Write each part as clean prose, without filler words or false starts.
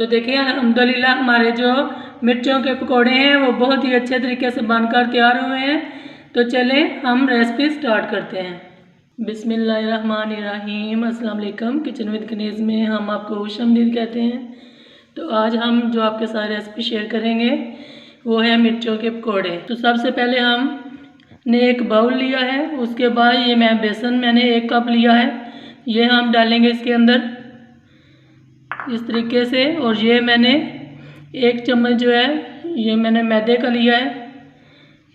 तो देखिए अल्हम्दुलिल्लाह हमारे जो मिर्चों के पकोड़े हैं वो बहुत ही अच्छे तरीके से बनकर तैयार हुए हैं। तो चलें हम रेसिपी स्टार्ट करते हैं। बिस्मिल्लाहिर्रहमानिर्रहीम। अस्सलाम वालेकुम। किचन विद कनीज़ में हम आपको खुशामदीद कहते हैं। तो आज हम जो आपके साथ रेसिपी शेयर करेंगे वो है मिर्चों के पकोड़े। तो सबसे पहले हमने एक बाउल लिया है, उसके बाद ये बेसन मैंने 1 कप लिया है, ये हम डालेंगे इसके अंदर इस तरीके से। और ये मैंने 1 चम्मच जो है ये मैंने मैदे का लिया है,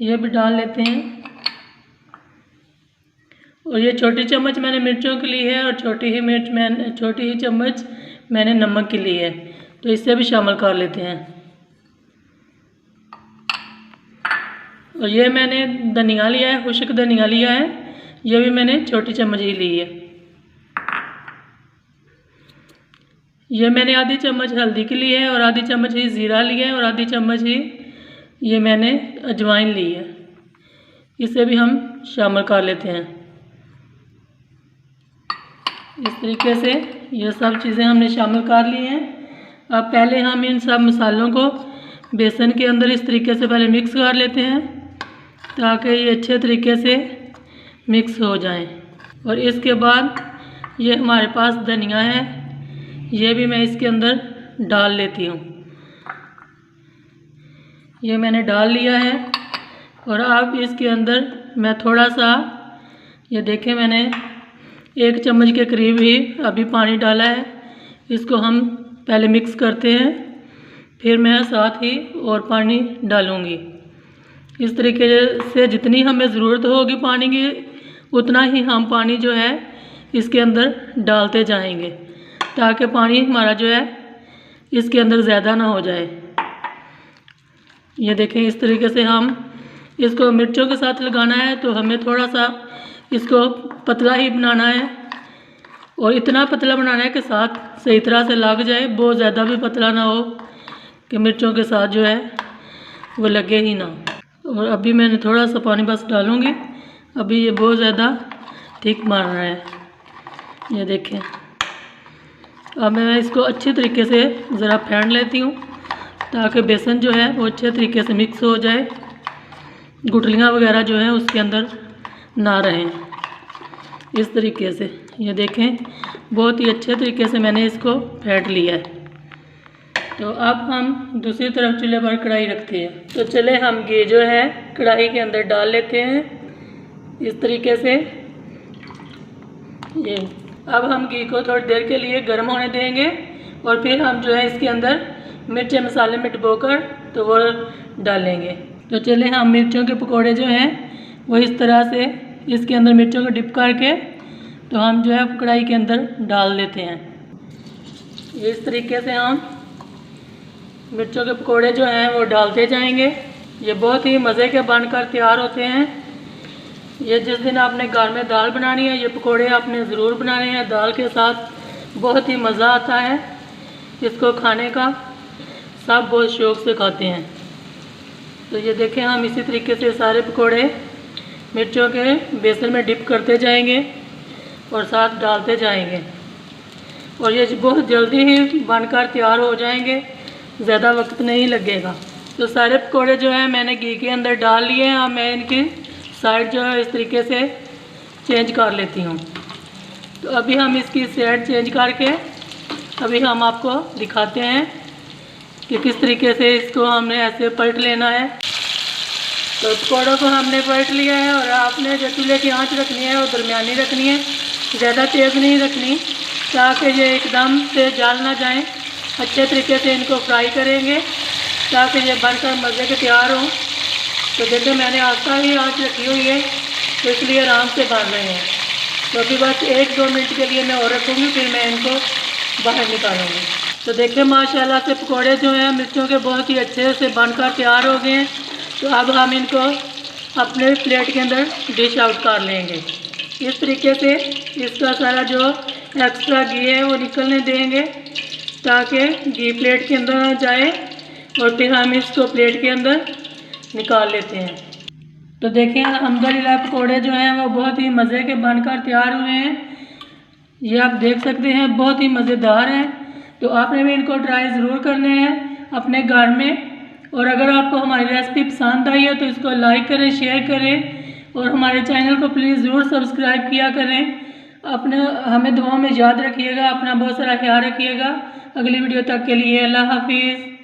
ये भी डाल लेते हैं। और ये छोटी चम्मच मैंने मिर्चों की ली है और छोटी ही चम्मच मैंने नमक की ली है, तो इससे भी शामिल कर लेते हैं। और ये मैंने धनिया लिया है, खुश्क धनिया लिया है, ये भी मैंने छोटी चम्मच ही ली है। ये मैंने आधी चम्मच हल्दी की ली है और आधी चम्मच ही ज़ीरा लिया है और आधी चम्मच ही ये मैंने अजवाइन ली है, इसे भी हम शामिल कर लेते हैं। इस तरीके से ये सब चीज़ें हमने शामिल कर ली हैं। अब पहले हम इन सब मसालों को बेसन के अंदर इस तरीके से पहले मिक्स कर लेते हैं ताकि ये अच्छे तरीके से मिक्स हो जाएं। और इसके बाद ये हमारे पास धनिया है, ये भी मैं इसके अंदर डाल लेती हूँ। ये मैंने डाल लिया है। और अब इसके अंदर मैं थोड़ा सा, ये देखें मैंने 1 चम्मच के करीब ही अभी पानी डाला है, इसको हम पहले मिक्स करते हैं, फिर मैं साथ ही और पानी डालूँगी। इस तरीके से जितनी हमें ज़रूरत होगी पानी की उतना ही हम पानी जो है इसके अंदर डालते जाएंगे ताकि पानी हमारा जो है इसके अंदर ज़्यादा ना हो जाए। ये देखें इस तरीके से हम इसको मिर्चों के साथ लगाना है, तो हमें थोड़ा सा इसको पतला ही बनाना है और इतना पतला बनाना है कि साथ सही तरह से लग जाए, बहुत ज़्यादा भी पतला ना हो कि मिर्चों के साथ जो है वो लगे ही ना। और अभी मैंने थोड़ा सा पानी बस डालूँगी, अभी ये बहुत ज़्यादा थिक बन रहा है। ये देखें अब मैं इसको अच्छे तरीके से ज़रा फेंट लेती हूँ ताकि बेसन जो है वो अच्छे तरीके से मिक्स हो जाए, गुठलियाँ वगैरह जो हैं उसके अंदर ना रहें। इस तरीके से ये देखें बहुत ही अच्छे तरीके से मैंने इसको फेंट लिया है। तो अब हम दूसरी तरफ चूल्हे पर कढ़ाई रखते हैं। तो चले हम घी जो है कढ़ाई के अंदर डाल लेते हैं इस तरीके से। ये अब हम घी को थोड़ी देर के लिए गर्म होने देंगे और फिर हम जो है इसके अंदर मिर्च मसाले में डुबोकर तो वो डालेंगे। तो चले हम मिर्चों के पकोड़े जो हैं वो इस तरह से इसके अंदर मिर्चों को डिप करके तो हम जो है कढ़ाई के अंदर डाल देते हैं। इस तरीके से हम मिर्चों के पकोड़े जो हैं वो डालते जाएंगे। ये बहुत ही मज़े के बनकर तैयार होते हैं। ये जिस दिन आपने घर में दाल बनानी है ये पकोड़े आपने ज़रूर बनाने हैं, दाल के साथ बहुत ही मज़ा आता है इसको खाने का, सब बहुत शौक़ से खाते हैं। तो ये देखें हम इसी तरीके से सारे पकोड़े मिर्चों के बेसन में डिप करते जाएंगे और साथ डालते जाएंगे और ये बहुत जल्दी ही बनकर तैयार हो जाएंगे, ज़्यादा वक्त नहीं लगेगा। तो सारे पकोड़े जो हैं मैंने घी के अंदर डाल लिए हैं। अब मैं इनकी साइड जो है इस तरीके से चेंज कर लेती हूँ। तो अभी हम इसकी साइड चेंज करके अभी हम आपको दिखाते हैं कि किस तरीके से इसको हमने ऐसे पलट लेना है। तो पकौड़ों को हमने पलट लिया है और आपने जो चूल्हे की आंच रखनी है वो दरमियानी रखनी है, ज़्यादा तेज़ नहीं रखनी ताकि ये एकदम से जल ना जाए। अच्छे तरीके से इनको फ्राई करेंगे ताकि ये बनकर मज़े के तैयार हों। तो देखिए मैंने आस्था ही आंच रखी हुई है तो इसलिए आराम से बन रहे हैं। तो अभी बस 1-2 मिनट के लिए मैं और रखूँगी, फिर मैं इनको बाहर निकालूँगी। तो देखिए माशाल्लाह से पकोड़े जो हैं मिर्चों के बहुत ही अच्छे से बनकर तैयार हो गए हैं। तो अब हम इनको अपने प्लेट के अंदर डिश आउट कर लेंगे। इस तरीके से इसका सारा जो एक्स्ट्रा घी है वो निकलने देंगे ताकि घी प्लेट के अंदर ना जाए और फिर हम इसको प्लेट के अंदर निकाल लेते हैं। तो देखें अल्हम्दुलिल्लाह पकोड़े जो हैं वो बहुत ही मज़े के बनकर तैयार हुए हैं। ये आप देख सकते हैं बहुत ही मज़ेदार हैं। तो आपने भी इनको ट्राई ज़रूर करने हैं अपने घर में। और अगर आपको हमारी रेसिपी पसंद आई है तो इसको लाइक करें, शेयर करें और हमारे चैनल को प्लीज़ ज़रूर सब्सक्राइब किया करें। अपने हमें दुआओं में याद रखिएगा, अपना बहुत सारा ख्याल रखिएगा। अगली वीडियो तक के लिए अल्लाह हाफिज़।